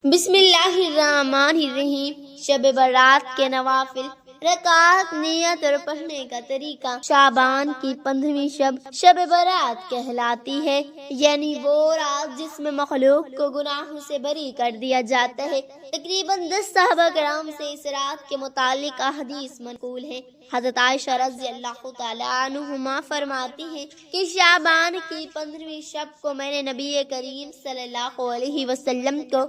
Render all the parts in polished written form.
بسم اللہ الرحمن الرحیم۔ شب برات کے نوافل، رکعت، نیت اور پڑھنے کا طریقہ۔ شعبان کی 15ویں شب شب برات کہلاتی ہے، یعنی وہ رات جس میں مخلوق کو گناہوں سے بری کر دیا جاتا ہے۔ تقریباً 10 صحابہ کرام سے اس رات کے متعلق احادیث منقول ہے۔ حضرت عائشہ رضی اللہ تعالی عنہما فرماتی ہیں کہ شعبان کی 15ویں شب کو میں نے نبی کریم صلی اللہ علیہ وسلم کو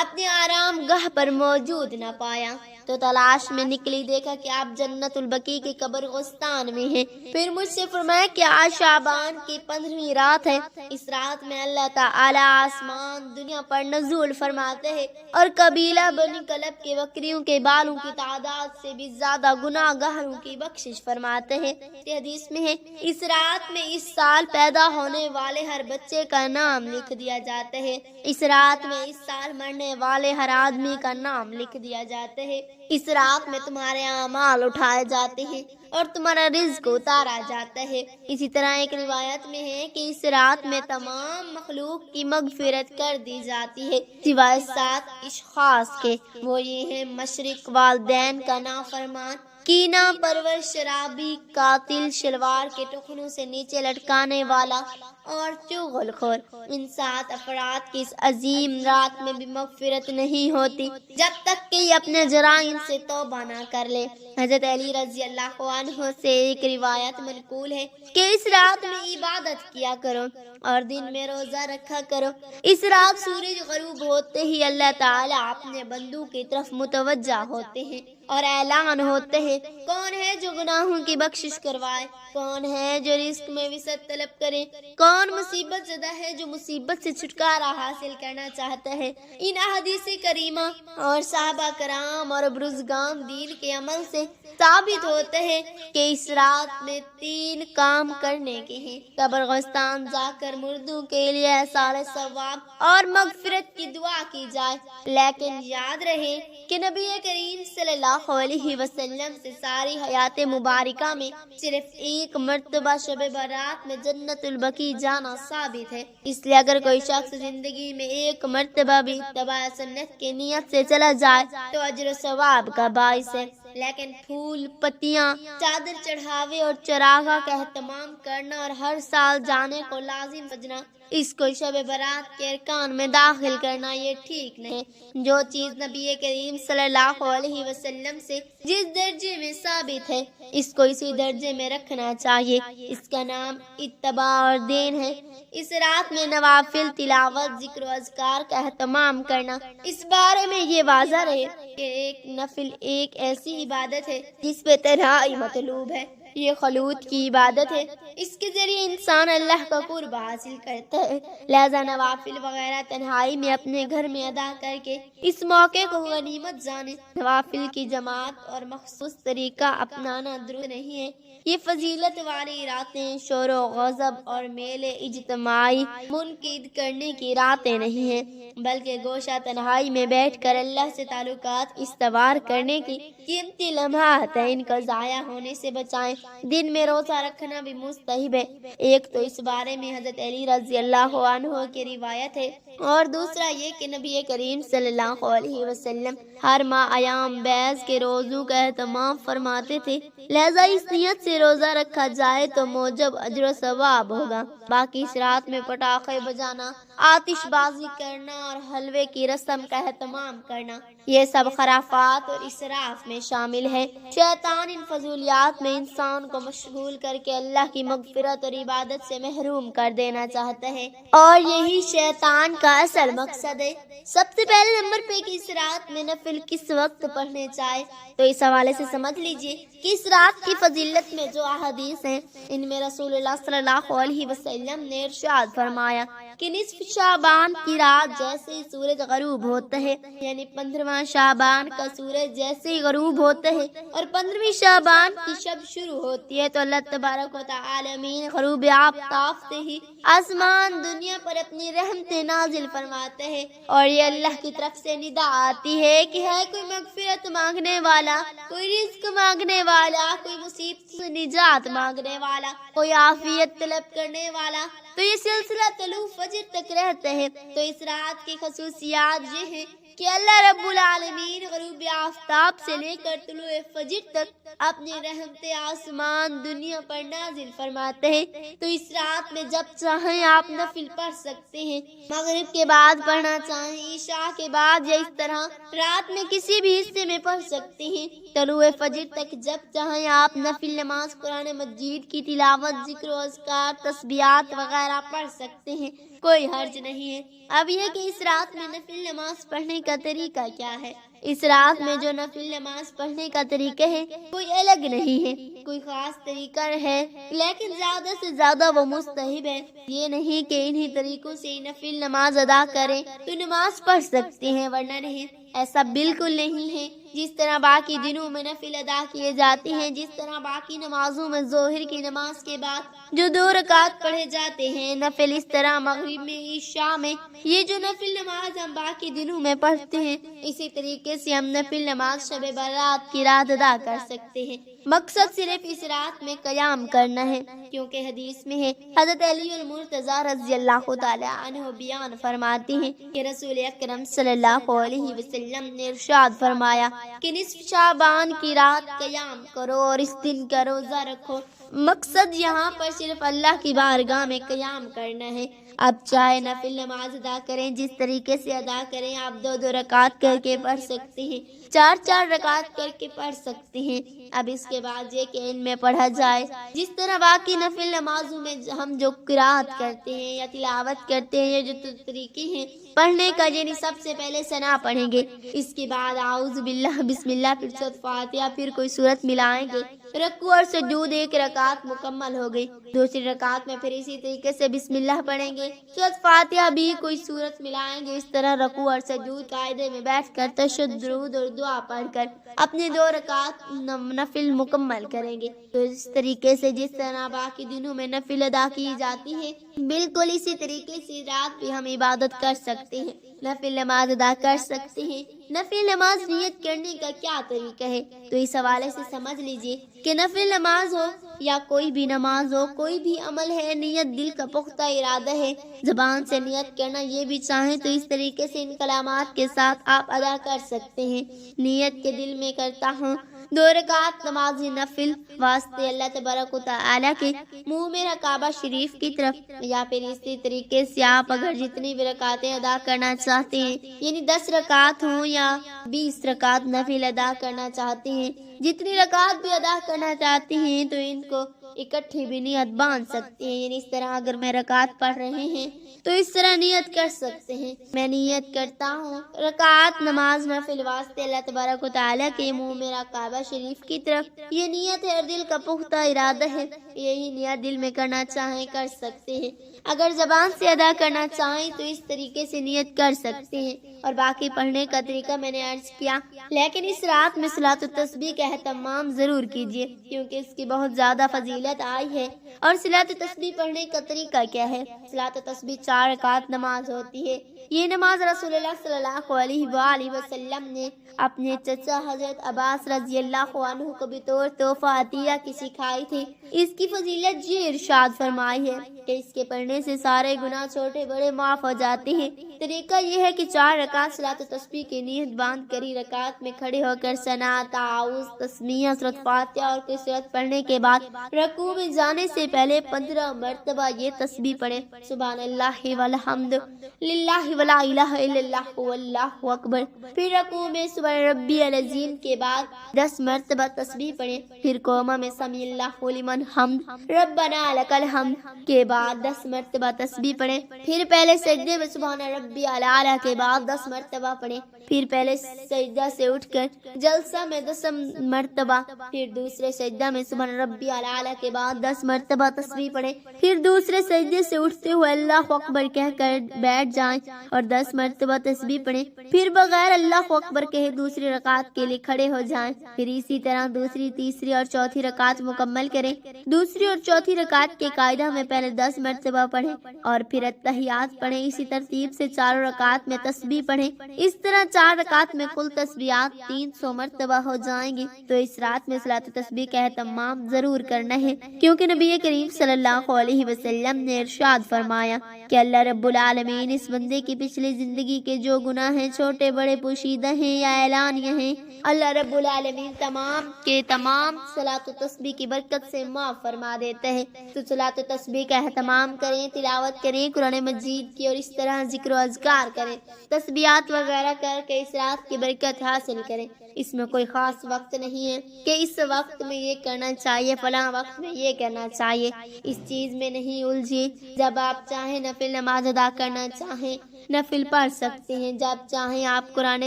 اپنے آرام گاہ پر موجود نہ پایا تو تلاش میں نکلی، دیکھا کہ آپ جنت البقیع کے قبرستان میں ہیں۔ پھر مجھ سے فرمایا کہ آج شعبان کی 15ویں رات ہے، اس رات میں اللہ تعالی آسمان دنیا پر نزول فرماتے ہیں اور قبیلہ بنی کلب کے بکریوں کے بالوں کی تعداد سے بھی زیادہ گناہ گاروں کی بخشش فرماتے ہیں۔ حدیث میں ہے اس رات میں اس سال پیدا ہونے والے ہر بچے کا نام لکھ دیا جاتا ہے، اس رات میں اس سال مرنے والے ہر آدمی کا نام لکھ دیا جاتا ہے، اس رات میں تمہارے اعمال اٹھائے جاتے ہیں اور تمہارا رزق اتارا جاتا ہے۔ اسی طرح ایک روایت میں ہے کہ اس رات میں تمام مخلوق کی مغفرت کر دی جاتی ہے سوائے 7 اشخاص کے، وہ یہ ہیں مشرق والدین کا نافرمان، کینہ پرور شرابی، قاتل، شلوار کے ٹخنوں سے نیچے لٹکانے والا اور چغل خور۔ ان 7 افراد کی اس عظیم رات میں بھی مغفرت نہیں ہوتی جب تک کہ یہ اپنے جرائم سے توبہ نہ کر لے۔ حضرت علی رضی اللہ عنہ سے ایک روایت منقول ہے کہ اس رات میں عبادت کیا کرو اور دن میں روزہ رکھا کرو۔ اس رات سورج غروب ہوتے ہی اللہ تعالیٰ اپنے بندوں کی طرف متوجہ ہوتے ہیں اور اعلان ہوتے ہیں، کون ہے جو گناہوں کی بخشش کروائے، کون ہے جو رزق میں وسعت طلب کرے، کون مصیبت زدہ ہے جو مصیبت سے چھٹکارا حاصل کرنا چاہتا ہے۔ ان احادیث کریمہ اور صحابہ کرام اور بزرگان دین کے عمل سے ثابت ہوتا ہے کہ اس رات میں 3 کام کرنے کے ہیں۔ قبرستان جا کر مردوں کے لیے احصال ثواب اور مغفرت کی دعا کی جائے، لیکن یاد رہے کہ نبی کریم صلی اللہ علیہ وسلم سے ساری حیات مبارکہ میں صرف ایک مرتبہ شب برات میں جنت البقیع جانا ثابت ہے۔ اس لیے اگر کوئی شخص زندگی میں ایک مرتبہ بھی اتباع سنت کی نیت سے چلا جائے تو اجر و ثواب کا باعث ہے، لیکن پھول، پتیاں، چادر چڑھاوے اور چراغاں کا اہتمام کرنا اور ہر سال جانے کو لازم سمجھنا، اس کو شب برات کے ارکان میں داخل کرنا یہ ٹھیک نہیں۔ جو چیز نبی کریم صلی اللہ علیہ وسلم سے جس درجے میں ثابت ہے اس کو اسی درجے میں رکھنا چاہیے، اس کا نام اتباع اور دین ہے۔ اس رات میں نوافل، تلاوت، ذکر و اذکار کا اہتمام کرنا۔ اس بارے میں یہ واضح رہے کہ ایک نفل ایک ایسی عبادت ہے جس پہ تنہائی مطلوب ہے، یہ خلوت کی عبادت ہے، اس کے ذریعے انسان اللہ کا قرب حاصل کرتا ہے، لہذا نوافل وغیرہ تنہائی میں اپنے گھر میں ادا کر کے اس موقع کو غنیمت جانے۔ نوافل کی جماعت اور مخصوص طریقہ اپنانا درست نہیں ہے، یہ فضیلت والی راتیں شور و غضب اور میلے اجتماعی منعقد کرنے کی راتیں نہیں ہیں، بلکہ گوشہ تنہائی میں بیٹھ کر اللہ سے تعلقات استوار کرنے کی قیمتی لمحات ہیں، ان کو ضائع ہونے سے بچائیں۔ دن میں روزہ رکھنا بھی مستحب ہے، ایک تو اس بارے میں حضرت علی رضی اللہ عنہ کی روایت ہے اور دوسرا یہ کہ نبی کریم صلی اللہ علیہ وسلم ہر ماہ ایام بیض کے روزوں کا اہتمام فرماتے تھے، لہذا اس نیت سے روزہ رکھا جائے تو موجب اجر و ثواب ہوگا۔ باقی اس رات میں پٹاخے بجانا، آتش بازی کرنا اور حلوے کی رسم کا اہتمام کرنا، یہ سب خرافات اور اسراف میں شامل ہے۔ شیطان ان فضولیات میں انسان کو مشغول کر کے اللہ کی مغفرت اور عبادت سے محروم کر دینا چاہتا ہے، اور یہی شیطان کا اصل مقصد ہے۔ سب سے پہلے نمبر پہ کہ اس رات میں نفل کس وقت پڑھنے چاہے، تو اس حوالے سے سمجھ لیجئے کہ اس رات کی فضیلت میں جو احادیث ہیں ان میں رسول اللہ صلی اللہ علیہ وسلم نے ارشاد فرمایا کہ نصف شعبان کی رات جیسے ہی سورج غروب ہوتا ہے، یعنی 15واں شعبان کا سورج جیسے ہی غروب ہوتا ہے اور 15ویں شعبان کی شب شروع ہوتی ہے تو اللہ تبارک و تعالی غروب آفتاب سے ہی آسمان دنیا پر اپنی رحمتیں نازل فرماتے ہیں اور یہ اللہ کی طرف سے ندا آتی ہے کہ ہے کوئی مغفرت مانگنے والا، کوئی رزق مانگنے والا، کوئی مصیبت سے نجات مانگنے والا، کوئی عافیت طلب کرنے والا، تو یہ سلسلہ طلوع فجر تک رہتا ہے۔ تو اس رات کی خصوصیات یہ ہیں کہ اللہ رب العالمین غروب آفتاب سے لے کر طلوع فجر تک اپنے رحمت آسمان دنیا پر نازل فرماتے ہیں، تو اس رات میں جب چاہیں آپ نفل پڑھ سکتے ہیں۔ مغرب کے بعد پڑھنا چاہیں، عشاء کے بعد، یا اس طرح رات میں کسی بھی حصے میں پڑھ سکتے ہیں۔ طلوع فجر تک جب چاہیں آپ نفل نماز قرآن مجید کی تلاوت، ذکر و اذکار، تسبیحات وغیرہ پڑھ سکتے ہیں، کوئی حرج نہیں ہے۔ اب یہ کہ اس رات میں نفل نماز پڑھنے کا طریقہ کیا ہے؟ اس رات میں جو نفل نماز پڑھنے کا طریقہ ہے کوئی الگ نہیں ہے، کوئی خاص طریقہ ہے، لیکن زیادہ سے زیادہ وہ مستحب ہے۔ یہ نہیں کہ انہی طریقوں سے نفل نماز ادا کریں تو نماز پڑھ سکتے ہیں، ورنہ نہیں، ایسا بالکل نہیں ہے۔ جس طرح باقی دنوں میں نفل ادا کیے جاتے ہیں، جس طرح باقی نمازوں میں ظہر کی نماز کے بعد جو 2 رکعت پڑھے جاتے ہیں نفل، اس طرح مغرب میں، عشاء میں یہ جو نفل نماز ہم باقی دنوں میں پڑھتے ہیں، اسی طریقے سے ہم نفل نماز شب برات کی رات ادا کر سکتے ہیں۔ مقصد صرف اس رات میں قیام کرنا ہے، کیونکہ حدیث میں ہے، حضرت علی المرتضیٰ رضی اللہ تعالی عنہ بیان فرماتے ہیں کہ رسول اکرم صلی اللہ علیہ وسلم نے ارشاد فرمایا کہ نصف شعبان کی رات قیام کرو اور اس دن کا روزہ رکھو۔ مقصد یہاں پر صرف اللہ کی بارگاہ میں قیام کرنا ہے۔ اب چاہے نفل نماز ادا کریں، جس طریقے سے ادا کریں، آپ 2 رکعت کر کے پڑھ سکتے ہیں، 4 رکعت کر کے پڑھ سکتے ہیں۔ اب اس کے بعد یہ کہ ان میں پڑھا جائے جس طرح باقی نفل نمازوں میں ہم جو قرات کرتے ہیں یا تلاوت کرتے ہیں، یہ جو طریقے ہیں پڑھنے کا، یعنی سب سے پہلے ثنا پڑھیں گے، اس کے بعد اعوذ باللہ، بسم اللہ، پھر سورۃ فاتحہ، پھر کوئی سورت ملائیں گے، رکوع اور سجود 1 رکعت مکمل ہو گئی۔ دوسری رکعت میں پھر اسی طریقے سے بسم اللہ پڑھیں گے، سورۃ فاتحہ بھی کوئی سورت ملائیں گے، اس طرح رکوع اور سجود قاعدے میں بیٹھ کر تشہد، درود اور دعا پڑھ کر اپنے 2 رکعت نفل مکمل کریں گے۔ تو اس طریقے سے جس طرح باقی دنوں میں نفل ادا کی جاتی ہے، بالکل اسی طریقے سے رات بھی ہم عبادت کر سکتے ہیں، نفل نماز ادا کر سکتے ہیں۔ نفل نماز نیت کرنے کا کیا طریقہ ہے؟ تو اس حوالے سے سمجھ لیجئے کہ نفل نماز ہو یا کوئی بھی نماز ہو، کوئی بھی عمل ہے، نیت دل کا پختہ ارادہ ہے، زبان سے نیت کرنا، یہ بھی چاہیں تو اس طریقے سے ان کلمات کے ساتھ آپ ادا کر سکتے ہیں۔ نیت کے دل میں کرتا ہوں 2 رکعت نماز نفل واسطے اللہ تبارک و تعالی کے منہ میرا کعبہ شریف کی طرف، یا پھر اسی طریقے سے آپ اگر جتنی بھی رکعتیں ادا کرنا چاہتے ہیں، یعنی 10 رکعت ہوں یا 20 رکعت نفل ادا کرنا چاہتے ہیں، جتنی رکعت بھی ادا کرنا چاہتے ہیں تو ان کو اکٹھی بھی نیت باندھ سکتے ہیں، یعنی اس طرح اگر میں رکعت پڑھ رہے ہیں تو اس طرح نیت کر سکتے ہیں، میں نیت کرتا ہوں رکعت نماز نفل واسطے اللہ تبارک و تعالی کے منہ میرا کعبہ شریف کی طرف، یہ نیت ہے، دل کا پختہ ارادہ ہے، یہی نیت دل میں کرنا چاہیں کر سکتے ہیں۔ اگر زبان سے ادا کرنا چاہیں تو اس طریقے سے نیت کر سکتے ہیں، اور باقی پڑھنے کا طریقہ میں نے عرض کیا، لیکن اس رات میں صلاۃ التسبیح کا اہتمام ضرور کیجیے، کیونکہ اس کی بہت زیادہ فضیلت آئی ہے۔ اور صلاۃ التسبیح پڑھنے کا طریقہ کیا ہے؟ صلاۃ التسبیح 4 رکعت نماز ہوتی ہے، یہ نماز رسول اللہ صلی اللہ علیہ وآلہ وسلم نے اپنے چچا حضرت عباس رضی اللہ عنہ کو بطور تحفہ عطیہ کی سکھائی تھی۔ اس کی فضیلت یہ ارشاد فرمائی ہے کہ اس کے پڑھنے سے سارے گناہ چھوٹے بڑے معاف ہو جاتے ہیں۔ طریقہ یہ ہے کہ 4 رکعت صلاۃ التسبیح کی نیت باندھ کر ہی رکعت میں کھڑے ہو کر ثنا، تعاوذ، تسمیہ، سورۃ فاتحہ اور کوئی سورت پڑھنے کے بعد رکوع میں جانے سے پہلے 15 مرتبہ یہ تسبیح پڑھیں، سبحان اللہ والحمد للہ ولا الہ الا اللہ واللہ اکبر۔ پھر رکوع میں سبحان ربی العظیم کے بعد 10 مرتبہ تسبیح پڑھیں، پھر قوما میں سمی اللہ لمن حمد ربنا لک الحمد کے بعد 10 مرتبہ تسبیح پڑھیں، پھر پہلے سجدے میں سبحان ربی الاعلی کے بعد 10 مرتبہ پڑھیں، پھر پہلے سجدہ سے اٹھ کر جلسہ میں 10 مرتبہ، پھر دوسرے سجدہ میں سبحان ربی الاعلی کے بعد 10 مرتبہ تسبیح پڑھیں، پھر دوسرے سجدے سے اٹھتے ہوئے اللہ اکبر کہہ کر بیٹھ جائیں اور 10 مرتبہ تسبیح پڑھیں، پھر بغیر اللہ اکبر کہے دوسری رکعت کے لیے کھڑے ہو جائیں، پھر اسی طرح دوسری، تیسری اور چوتھی رکعت مکمل کریں۔ دوسری اور چوتھی رکعت کے قاعدہ میں پہلے 10 مرتبہ پڑھیں اور پھر اتحیات پڑھیں، اسی ترتیب سے 4 رکعت میں تسبیح پڑھیں، اس طرح 4 رکعت میں کل تسبیحات 300 مرتبہ ہو جائیں گی۔ تو اس رات میں صلاۃ التسبیح کا اہتمام ضرور کرنا ہے، کیونکہ نبی نبی کریم صلی اللہ علیہ وسلم نے ارشاد فرمایا کہ اللہ رب العالمین اس بندے کی پچھلی زندگی کے جو گناہ ہیں چھوٹے بڑے پوشیدہ ہیں یا اعلانیہ ہیں، اللہ رب العالمین تمام کے تمام صلاۃ و تسبیح کی برکت سے معاف فرما دیتا ہے۔ تو صلاۃ و تسبیح کا اہتمام کریں، تلاوت کریں قرآن مجید کی، اور اس طرح ذکر و اذکار کریں، تسبیحات وغیرہ کر کے اس رات کی برکت حاصل کریں۔ اس میں کوئی خاص وقت نہیں ہے کہ اس وقت میں یہ کرنا چاہیے، فلاں وقت میں یہ کرنا چاہیے، اس چیز میں نہیں الجھیں۔ جب آپ چاہیں نفل نماز ادا کرنا چاہیں نفل پڑھ سکتے ہیں، جب چاہیں آپ قرآن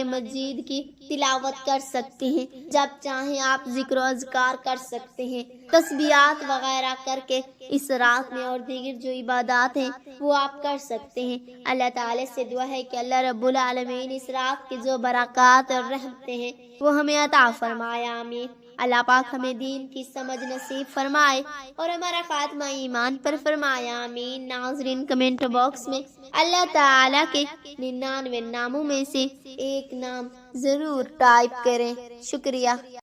مجید کی تلاوت کر سکتے ہیں، جب چاہیں آپ ذکر و اذکار کر سکتے ہیں، تسبیحات وغیرہ کر کے اس رات میں، اور دیگر جو عبادات ہیں وہ آپ کر سکتے ہیں۔ اللہ تعالی سے دعا ہے کہ اللہ رب العالمین اس رات کی جو برکات اور رحمتیں ہیں وہ ہمیں عطا فرمائے، آمین۔ اللہ پاک ہمیں دین کی سمجھ نصیب فرمائے اور ہمارا خاتمہ ایمان پر فرمائے، آمین۔ ناظرین کمنٹ باکس میں اللہ تعالیٰ کے 99 ناموں میں سے ایک نام ضرور ٹائپ کریں۔ شکریہ۔